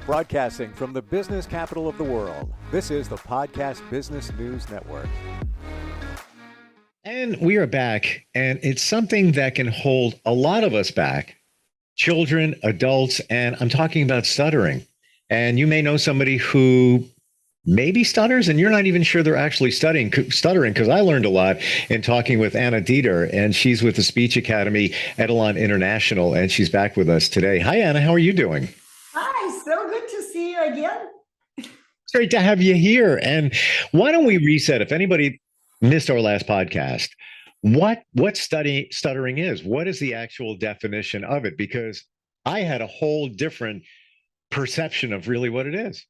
Broadcasting from the business capital of the world, this is the Podcast Business News Network. And we are back, and it's something that can hold a lot of us back, children, adults, and I'm talking about stuttering. And you may know somebody who maybe stutters, and you're not even sure they're actually stuttering, because I learned a lot in talking with Anna Deeter, and she's with the Speech Academy, Etalon International, and she's back with us today. Hi, Anna. How are you doing? Hi, so good to see you again. It's great to have you here. And why don't we reset? If anybody missed our last podcast, what stuttering is? What is the actual definition of it? Because I had a whole different perception of really what it is.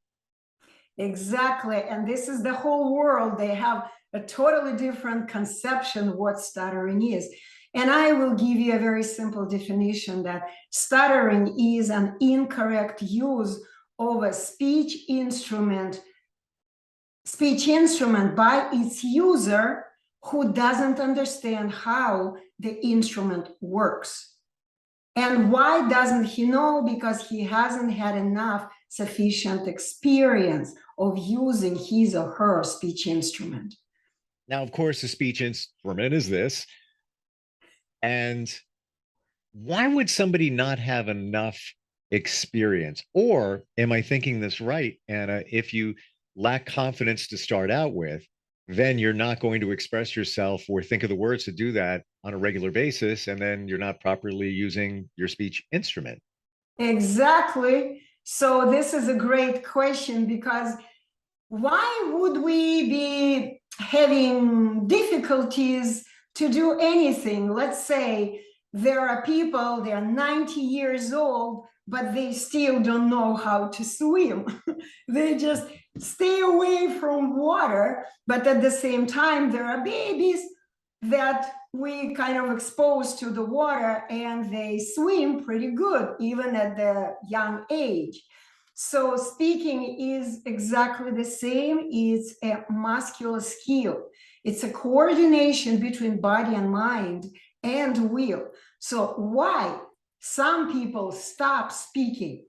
Exactly. And this is the whole world. They have a totally different conception what stuttering is. And I will give you a very simple definition that stuttering is an incorrect use of a speech instrument by its user who doesn't understand how the instrument works. And why doesn't he know? Because he hasn't had enough sufficient experience of using his or her speech instrument. Now, of course, the speech instrument is this. And why would somebody not have enough experience? Or am I thinking this right, Anna? If you lack confidence to start out with, then you're not going to express yourself or think of the words to do that on a regular basis, and then you're not properly using your speech instrument. Exactly. So this is a great question, because why would we be having difficulties to do anything? Let's say there are people, they are 90 years old, but they still don't know how to swim. They just stay away from water, but at the same time, there are babies that we kind of expose to the water and they swim pretty good, even at the young age. So speaking is exactly the same. It's a muscular skill. It's a coordination between body and mind and will. So why some people stop speaking?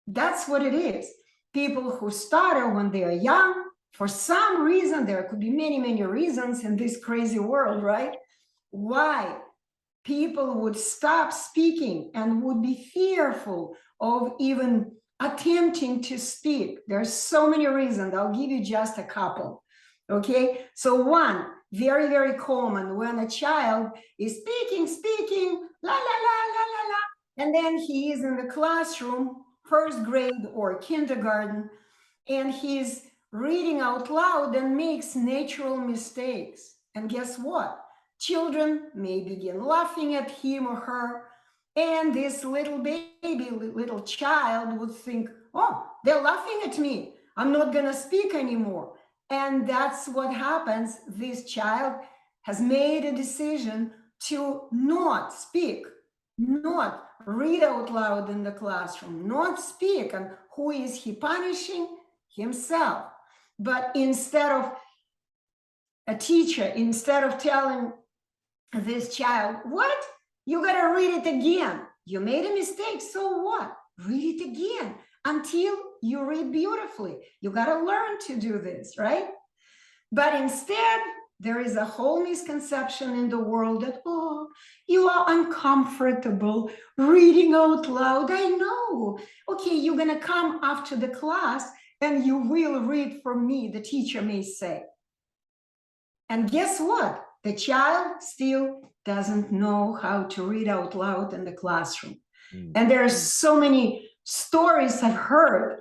That's what it is. People who stutter when they are young, for some reason, there could be many, many reasons in this crazy world, right? Why people would stop speaking and would be fearful of even attempting to speak. There's so many reasons. I'll give you just a couple. Okay, so one, very, very common, when a child is speaking, la, la, la, la, la, la, and then he is in the classroom, first grade or kindergarten, and he's reading out loud and makes natural mistakes. And guess what? Children may begin laughing at him or her, and this little baby, little child would think, oh, they're laughing at me. I'm not going to speak anymore. And that's what happens. This child has made a decision to not speak, not read out loud in the classroom, not speak. And who is he punishing? Himself. But instead of a teacher, instead of telling this child, what? You got to read it again. You made a mistake, so what? Read it again until you read beautifully. You got to learn to do this, right? But instead, there is a whole misconception in the world that, oh, you are uncomfortable reading out loud. I know. Okay, you're going to come after the class and you will read for me, the teacher may say. And guess what? The child still doesn't know how to read out loud in the classroom. And there are so many stories I've heard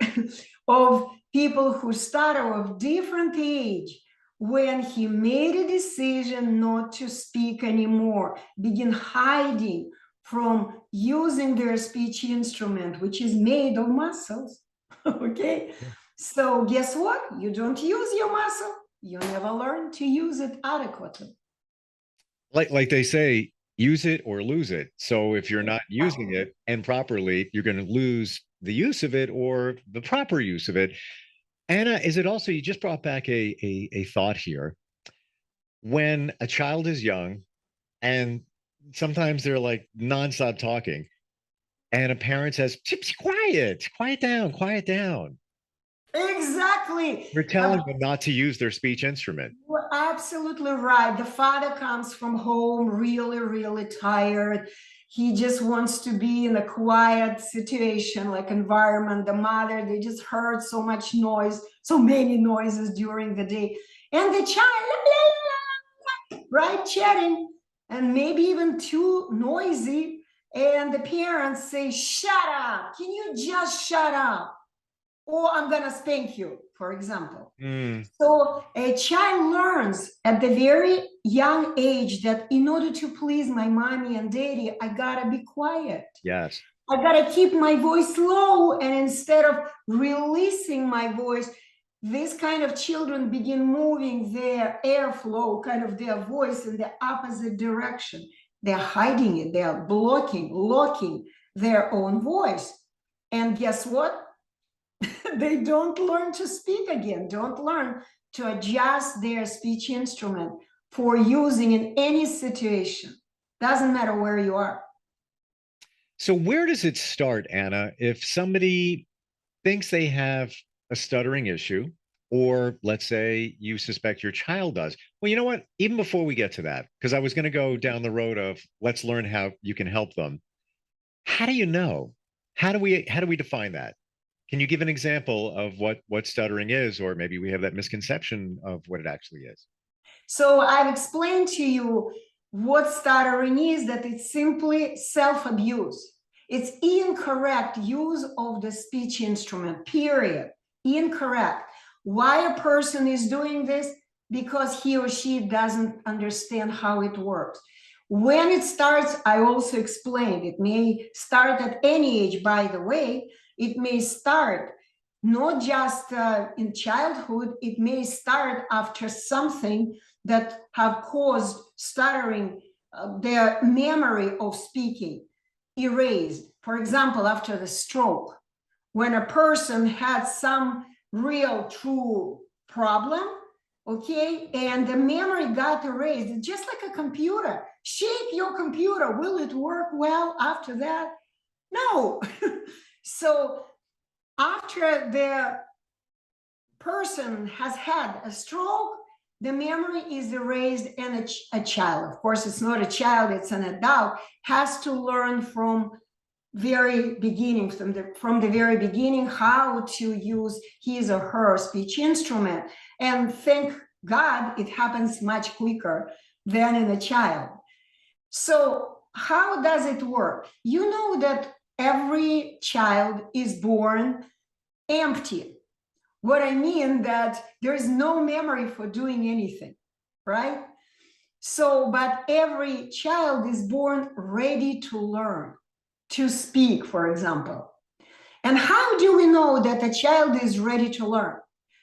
of people who stutter of different age when he made a decision not to speak anymore, begin hiding from using their speech instrument, which is made of muscles. Okay, so guess what? You don't use your muscle, you never learn to use it adequately. Like they say, use it or lose it. So if you're not using it and properly, you're going to lose the use of it or the proper use of it. Anna, is it also, you just brought back a thought here. When a child is young and sometimes they're like nonstop talking, And a parent says, quiet, quiet down, quiet down. Exactly. We're telling them not to use their speech instrument. You're absolutely right. The father comes from home really, really tired. He just wants to be in a quiet situation, like environment. The mother, they just heard so much noise, so many noises during the day. And the child, right, chatting, and maybe even too noisy. And the parents say, shut up. Can you just shut up? Or I'm going to spank you, for example. So a child learns at the very young age that in order to please my mommy and daddy, I got to be quiet. Yes. I got to keep my voice low. And instead of releasing my voice, these kind of children begin moving their airflow, kind of their voice in the opposite direction. They're hiding it. They're locking their own voice. And guess what? They don't learn to speak again, don't learn to adjust their speech instrument for using in any situation. Doesn't matter where you are. So where does it start, Anna, if somebody thinks they have a stuttering issue, or let's say you suspect your child does? Well, you know what? Even before we get to that, because I was going to go down the road of let's learn how you can help them. How do you know? How do we define that? Can you give an example of what stuttering is, or maybe we have that misconception of what it actually is? So I've explained to you what stuttering is, that it's simply self-abuse. It's incorrect use of the speech instrument, period. Incorrect. Why a person is doing this? Because he or she doesn't understand how it works. When it starts, I also explained, it may start at any age, by the way. It may start not just in childhood, it may start after something that have caused stuttering, their memory of speaking erased. For example, after the stroke, when a person had some real true problem, okay, and the memory got erased. It's just like a computer. Shake your computer. Will it work well after that? No. So after the person has had a stroke, the memory is erased, and a child, of course, it's not a child, it's an adult, has to learn from very beginning, from the very beginning, how to use his or her speech instrument. And thank God it happens much quicker than in a child. So how does it work? You know that every child is born empty. What I mean that there is no memory for doing anything, right? So, but every child is born ready to learn, to speak, for example. And how do we know that a child is ready to learn?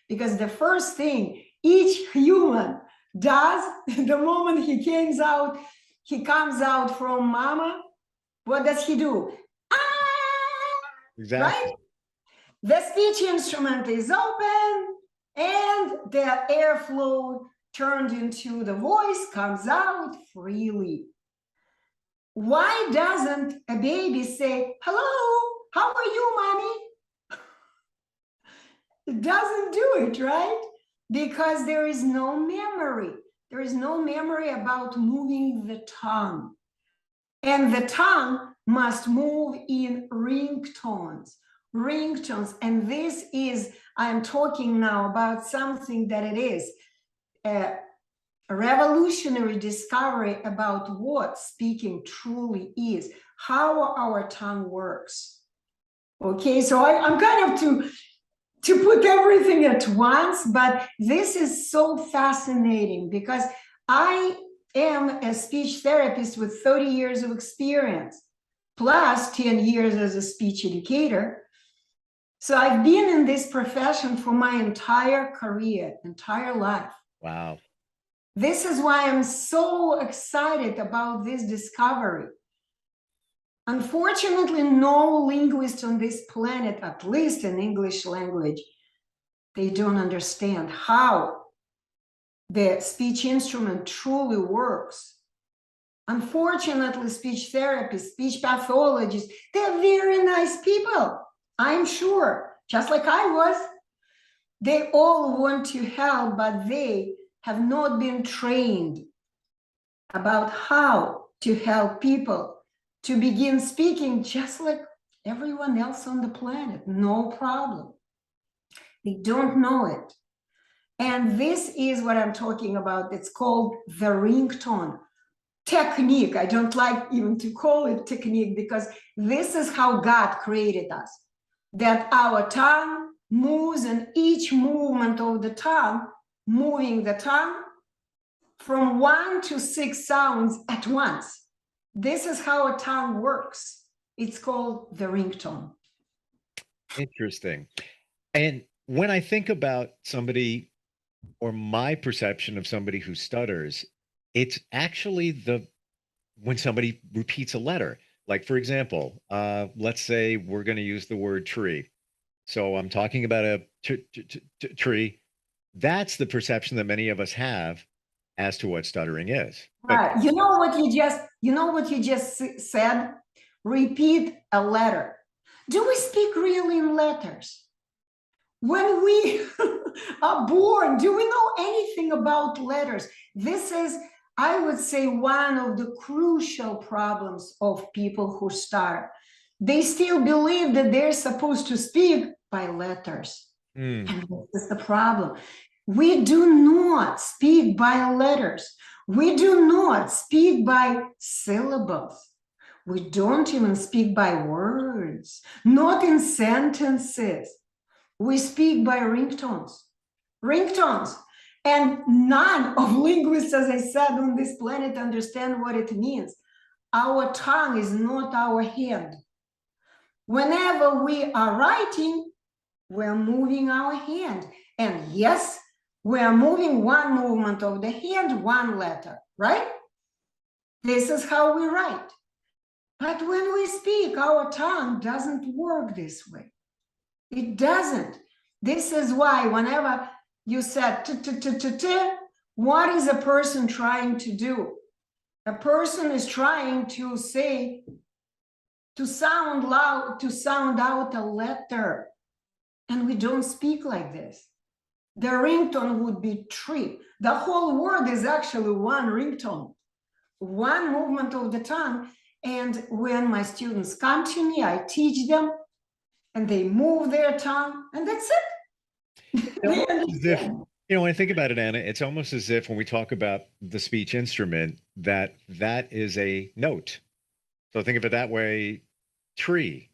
Because the first thing each human does the moment he comes out from mama, what does he do? Exactly. Right? The speech instrument is open and the airflow turned into the voice comes out freely. Why doesn't a baby say, hello, how are you, mommy? It doesn't do it, right? Because there is no memory. There is no memory about moving the tongue. And the tongue must move in ringtones. And this is, I'm talking now about something that it is a revolutionary discovery about what speaking truly is, how our tongue works. Okay, so I'm kind of to put everything at once, but this is so fascinating because I am a speech therapist with 30 years of experience, plus 10 years as a speech educator. So I've been in this profession for my entire career, entire life. Wow. This is why I'm so excited about this discovery. Unfortunately, no linguist on this planet, at least in English language, they don't understand how the speech instrument truly works Unfortunately, speech therapists, speech pathologists, they're very nice people, I'm sure, just like I was. They all want to help, but they have not been trained about how to help people to begin speaking just like everyone else on the planet, no problem. They don't know it. And this is what I'm talking about. It's called the ringtone technique. I don't like even to call it technique, because this is how God created us, that our tongue moves, and each movement of the tongue, moving the tongue from 1 to 6 sounds at once. This is how a tongue works. It's called the ringtone. Interesting. And when I think about somebody, or my perception of somebody who stutters, it's actually when somebody repeats a letter. Like, for example, let's say we're going to use the word tree. So I'm talking about a tree. That's the perception that many of us have as to what stuttering is. Right. You know what you just said? Repeat a letter. Do we speak really in letters? When we are born, do we know anything about letters? This is, I would say, one of the crucial problems of people who stutter. They still believe that they're supposed to speak by letters. And this is the problem. We do not speak by letters. We do not speak by syllables. We don't even speak by words, not in sentences. We speak by ringtones. Ringtones. And none of linguists, as I said, on this planet understand what it means. Our tongue is not our hand. Whenever we are writing, we're moving our hand. And yes, we're moving one movement of the hand, one letter, right? This is how we write. But when we speak, our tongue doesn't work this way. It doesn't. This is why whenever you said t, what is a person trying to do? A person is trying to say, to sound loud, to sound out a letter. And we don't speak like this. The ringtone would be tree. The whole word is actually one ringtone, one movement of the tongue. And when my students come to me, I teach them, and they move their tongue, and that's it. They understand. When I think about it, Anna, it's almost as if when we talk about the speech instrument, that is a note. So think of it that way, tree,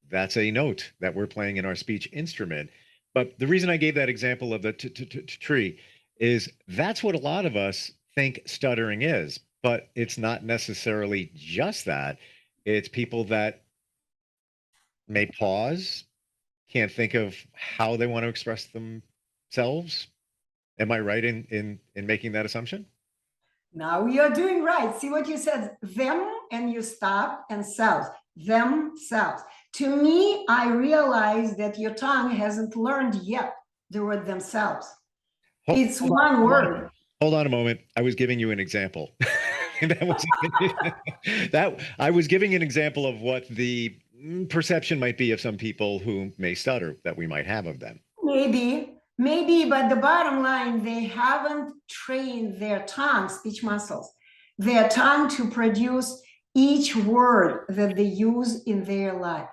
that's a note that we're playing in our speech instrument. But the reason I gave that example of the tree is that's what a lot of us think stuttering is, but it's not necessarily just that. It's people that may pause, can't think of how they want to express themselves. Am I right in making that assumption? Now you're doing right. See what you said, them, and you stop, and selves, themselves. To me, I realize that your tongue hasn't learned yet the word themselves. It's one word. Hold on a moment. I was giving you an example. that I was giving an example of what the perception might be of some people who may stutter, that we might have of them. Maybe, but the bottom line, they haven't trained their tongue, speech muscles, their tongue to produce each word that they use in their life.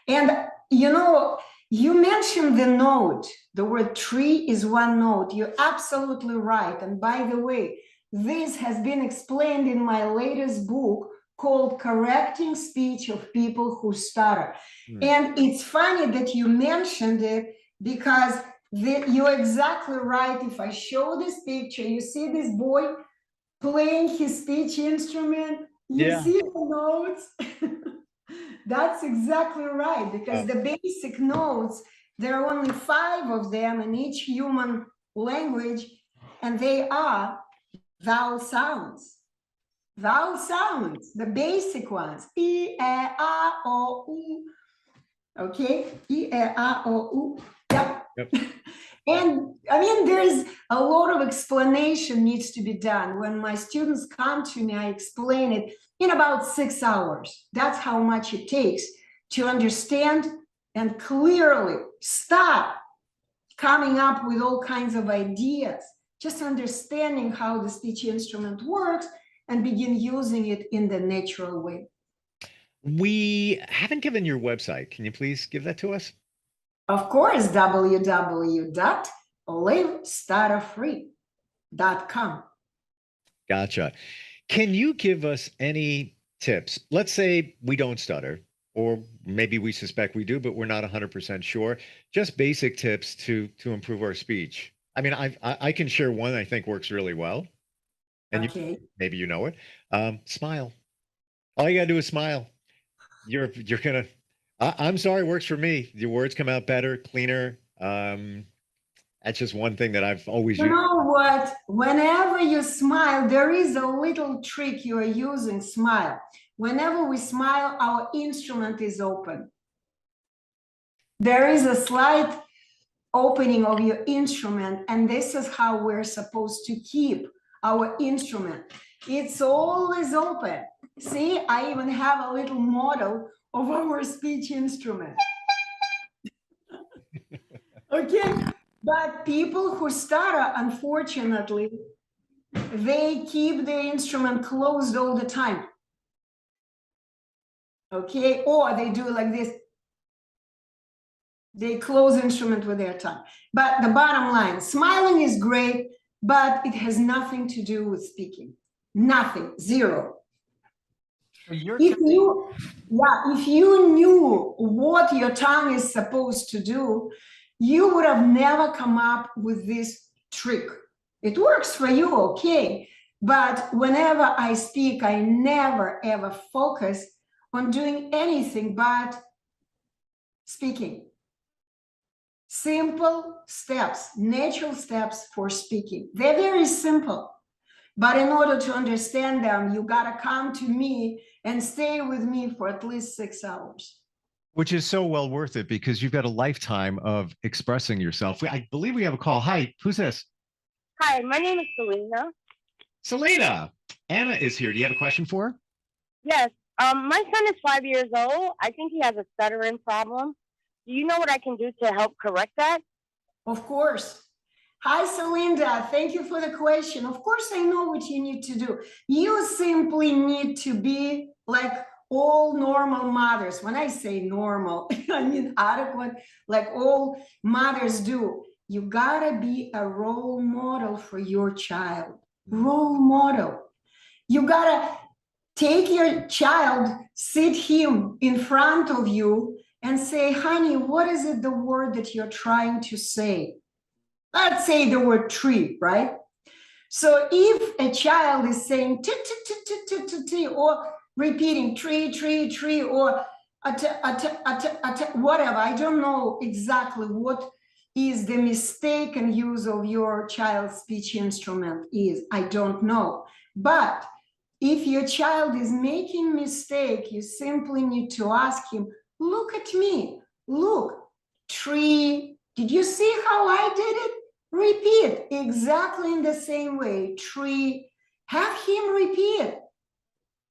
And you mentioned the note. The word tree is one note. You're absolutely right. And by the way, this has been explained in my latest book called Correcting Speech of People Who Stutter. And it's funny that you mentioned it, because you're exactly right. If I show this picture, you see this boy playing his speech instrument, you see the notes. That's exactly right, because the basic notes, there are only 5 of them in each human language, and they are vowel sounds. Vowel sounds, the basic ones. I, E, A, O, U. Okay? I, E, A, O, U. Yep. And I mean, there's a lot of explanation needs to be done. When my students come to me, I explain it in about 6 hours. That's how much it takes to understand and clearly stop coming up with all kinds of ideas, just understanding how the speech instrument works and begin using it in the natural way. We haven't given your website. Can you please give that to us? Of course, www.LiveStutterFree.com. Gotcha. Can you give us any tips? Let's say we don't stutter, or maybe we suspect we do, but we're not 100% sure. Just basic tips to improve our speech. I mean, I can share one I think works really well, and Okay. maybe you know it. Smile. All you gotta do is smile. You're gonna. I'm sorry, works for me. Your words come out better, cleaner. That's just one thing that I've always You used. know what? Whenever you smile, there is a little trick you are using, smile. Whenever we smile, our instrument is open. There is a slight opening of your instrument, and this is how we're supposed to keep our instrument. It's always open. See, I even have a little model of our speech instrument. Okay, but people who stutter, unfortunately, they keep the instrument closed all the time. Okay, or they do like this. They close instrument with their tongue. But the bottom line, smiling is great, but it has nothing to do with speaking. Nothing, zero. If you knew what your tongue is supposed to do, you would have never come up with this trick. It works for you, okay. But whenever I speak, I never ever focus on doing anything but speaking. Simple steps, natural steps for speaking. They're very simple. But in order to understand them, you got to come to me and stay with me for at least 6 hours. Which is so well worth it because you've got a lifetime of expressing yourself. I believe we have a call. Hi, who's this? Hi, my name is Selena. Selena. Anna is here. Do you have a question for her? Yes, my son is 5 years old. I think he has a stuttering problem. Do you know what I can do to help correct that? Of course. Hi, Celinda. Thank you for the question. Of course, I know what you need to do. You simply need to be like all normal mothers. When I say normal, I mean adequate, like all mothers do. You gotta be a role model for your child. Role model. You gotta take your child, sit him in front of you and say, honey, what is it, the word that you're trying to say? Let's say the word tree, right? So if a child is saying t, or repeating tree, tree, tree, or whatever, I don't know exactly what is the mistaken use of your child's speech instrument is. I don't know. But if your child is making mistake, you simply need to ask him, look at me, look, tree, did you see how I did it? Repeat exactly in the same way, tree, have him repeat.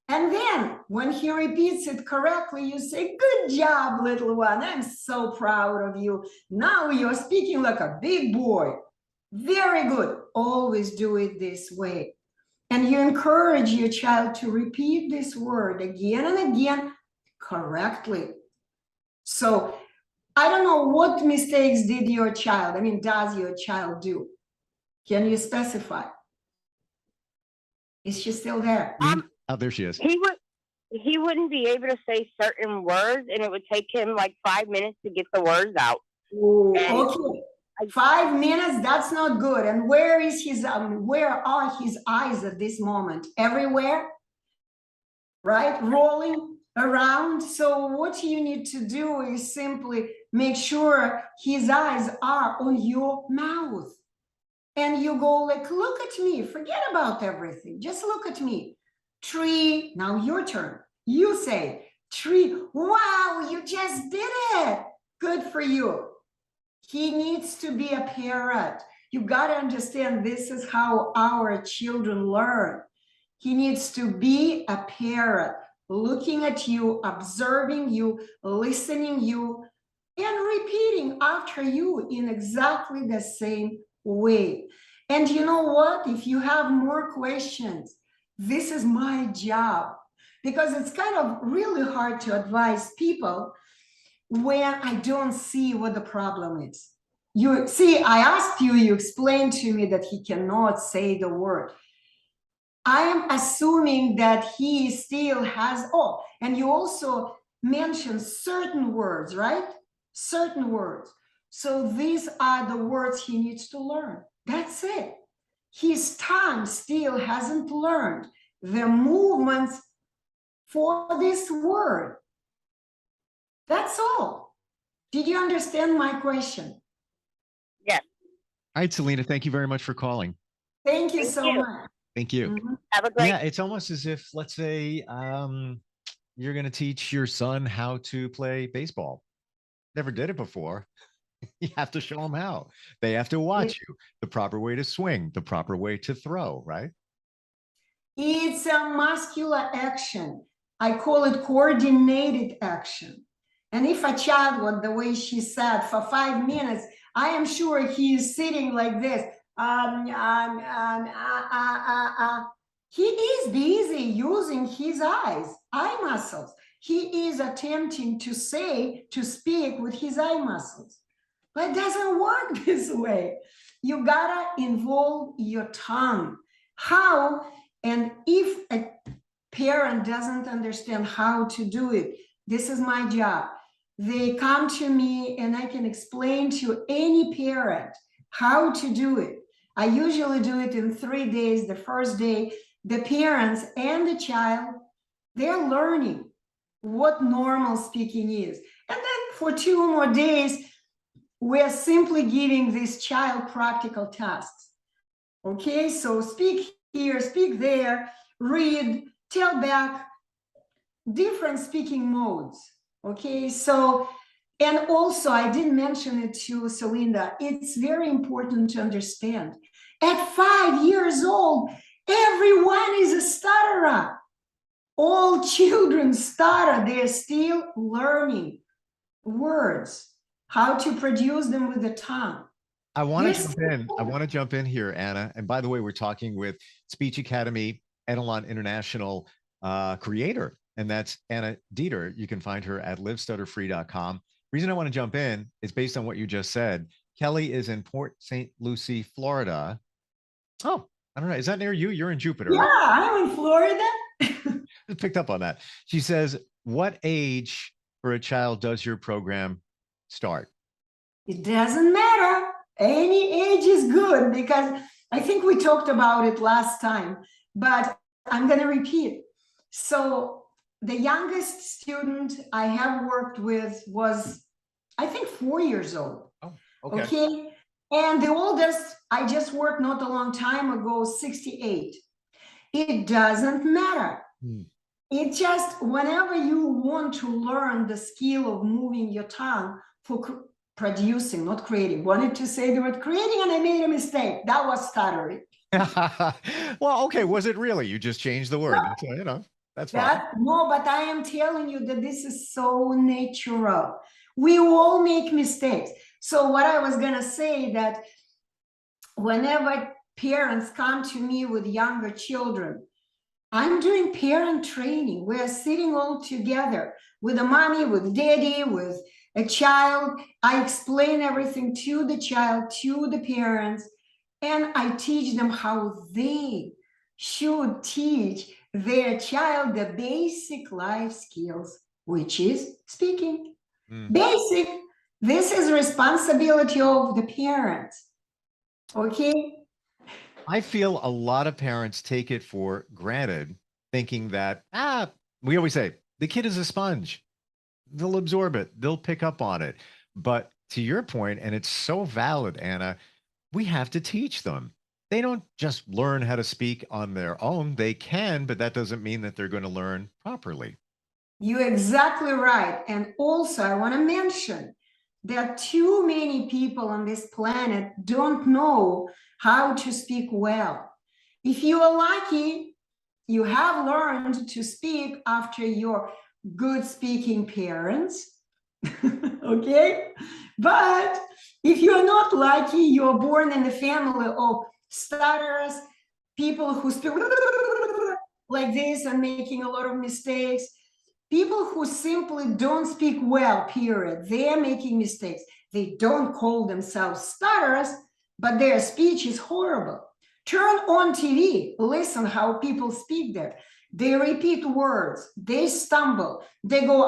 And then when he repeats it correctly, you say, good job, little one, I'm so proud of you. Now you're speaking like a big boy. Very good, always do it this way. And you encourage your child to repeat this word again and again correctly. So I don't know what mistakes did your child, does your child do? Can you specify? Is she still there? Oh, there she is. He wouldn't be able to say certain words, and it would take him like 5 minutes to get the words out. Ooh, okay. 5 minutes, that's not good. And where is his where are his eyes at this moment? Everywhere, right? Rolling around. So what you need to do is simply make sure his eyes are on your mouth. And you go like, look at me, forget about everything, just look at me. Tree, now your turn. You say, tree, wow, you just did it. Good for you. He needs to be a parrot. You got to understand this is how our children learn. He needs to be a parrot, looking at you, observing you, listening you, and repeating after you in exactly the same way. And you know what? If you have more questions, this is my job, because it's kind of really hard to advise people when I don't see what the problem is. You see, I asked you, you explained to me that he cannot say the word. I am assuming that he still has, oh, and you also mentioned certain words, right? Certain words. So these are the words he needs to learn. That's it. His tongue still hasn't learned the movements for this word. That's all. Did you understand my question? Yes. All right, Selena, thank you very much for calling. Thank you Thank so you. much. Thank you. Mhm. Have a great Yeah, it's almost as if, let's say, you're going to teach your son how to play baseball. Never did it before. You have to show them how. They have to watch you, the proper way to swing, the proper way to throw, right? It's a muscular action. I call it coordinated action. And if a child, what the way she said, for 5 minutes, I am sure he is sitting like this. He is busy using his eyes, eye muscles. He is attempting to say, to speak with his eye muscles. But it doesn't work this way. You gotta involve your tongue. How? And if a parent doesn't understand how to do it, this is my job. They come to me and I can explain to any parent how to do it. I usually do it in 3 days. The first day, the parents and the child, they're learning what normal speaking is. And then for 2 more days, we're simply giving this child practical tasks. Okay, so speak here, speak there, read, tell back, different speaking modes. Okay, so, and also I didn't mention it to Celinda, it's very important to understand. At 5 years old, everyone is a stutterer. All children stutter, they're still learning words, how to produce them with the tongue. I want to Yes. jump in. I want to jump in here, Anna. And by the way, we're talking with Speech Academy Etalon International creator, and that's Anna Deeter. You can find her at LiveStutterFree.com. Reason I want to jump in is based on what you just said. Kelly is in Port St. Lucie, Florida. Oh, I don't know. Is that near you? You're in Jupiter. Yeah, I'm in Florida. Just picked up on that. She says, what age for a child does your program start? It doesn't matter. Any age is good, because I think we talked about it last time, but I'm going to repeat. So the youngest student I have worked with was, I think, 4 years old. Oh, okay. Okay. And the oldest I just worked not a long time ago, 68. It doesn't matter. It just, whenever you want to learn the skill of moving your tongue for producing, not creating. Wanted to say the word creating and I made a mistake. That was stuttering. Well, okay. Was it really? You just changed the word. That's, you know, that's fine. No, but I am telling you that this is so natural. We all make mistakes. So what I was going to say, that whenever parents come to me with younger children, I'm doing parent training. We're sitting all together with a mommy, with daddy, with a child. I explain everything to the child, to the parents, and I teach them how they should teach their child the basic life skills, which is speaking. Basic. This is responsibility of the parents. Okay. I feel a lot of parents take it for granted, thinking that, we always say the kid is a sponge. They'll absorb it. They'll pick up on it. But to your point, and it's so valid, Anna, we have to teach them. They don't just learn how to speak on their own. They can, but that doesn't mean that they're going to learn properly. You're exactly right. And also, I want to mention, that too many people on this planet don't know how to speak well. If you are lucky, you have learned to speak after your good speaking parents. Okay? But if you're not lucky, you're born in a family of stutterers, people who speak like this and making a lot of mistakes, people who simply don't speak well, period. They're making mistakes. They don't call themselves stutterers, but their speech is horrible. Turn on TV, listen how people speak there. They repeat words, they stumble, they go,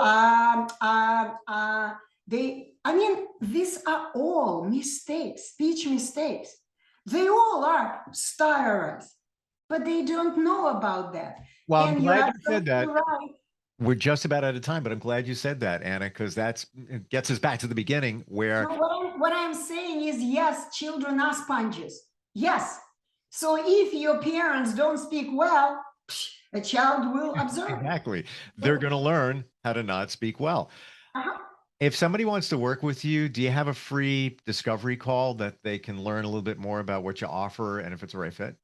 these are all mistakes, speech mistakes. They all are stutterers, but they don't know about that. Well, I'm And glad you're you said that. right. We're just about out of time, but I'm glad you said that, Anna, because it gets us back to the beginning where. So what I'm saying is, yes, children are sponges. Yes. So if your parents don't speak well, a child will observe. Exactly. They're going to learn how to not speak well. If somebody wants to work with you, do you have a free discovery call that they can learn a little bit more about what you offer and if it's a right fit?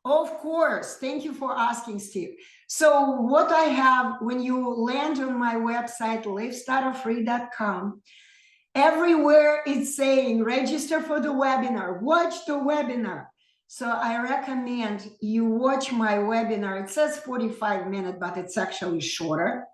Of course. Thank you for asking, Steve. So what I have, when you land on my website, LiveStutterFree.com, everywhere it's saying register for the webinar, watch the webinar. So I recommend you watch my webinar. It says 45 minutes, but it's actually shorter.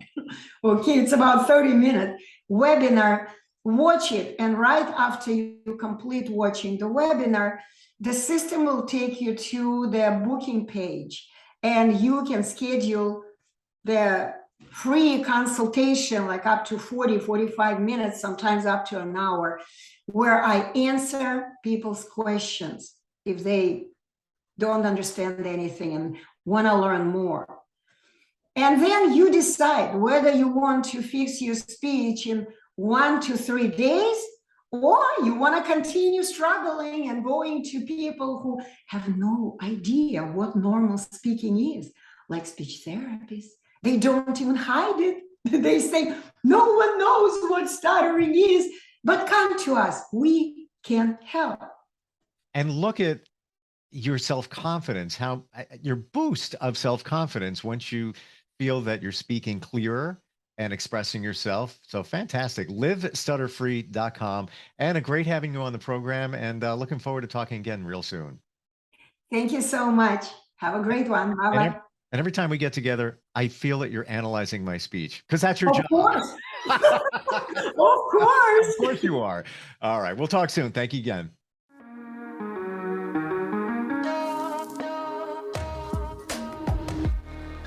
Okay, it's about 30-minute webinar. Watch it, and right after you complete watching the webinar, the system will take you to the booking page, and you can schedule the free consultation, like up to 45 minutes, sometimes up to an hour, where I answer people's questions if they don't understand anything and want to learn more. And then you decide whether you want to fix your speech in 1 to 3 days, or you want to continue struggling and going to people who have no idea what normal speaking is, like speech therapists. They don't even hide it. They say, no one knows what stuttering is, but come to us. We can help. And look at your self-confidence, how your boost of self-confidence once you feel that you're speaking clearer and expressing yourself. So fantastic. LiveStutterFree.com. Anna, great having you on the program, and looking forward to talking again real soon. Thank you so much. Have a great one. Bye-bye. And every time we get together, I feel that you're analyzing my speech, because that's your job. Of course. Of course. Of course you are. All right. We'll talk soon. Thank you again.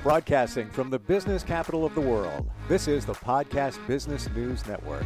Broadcasting from the business capital of the world, this is the Podcast Business News Network.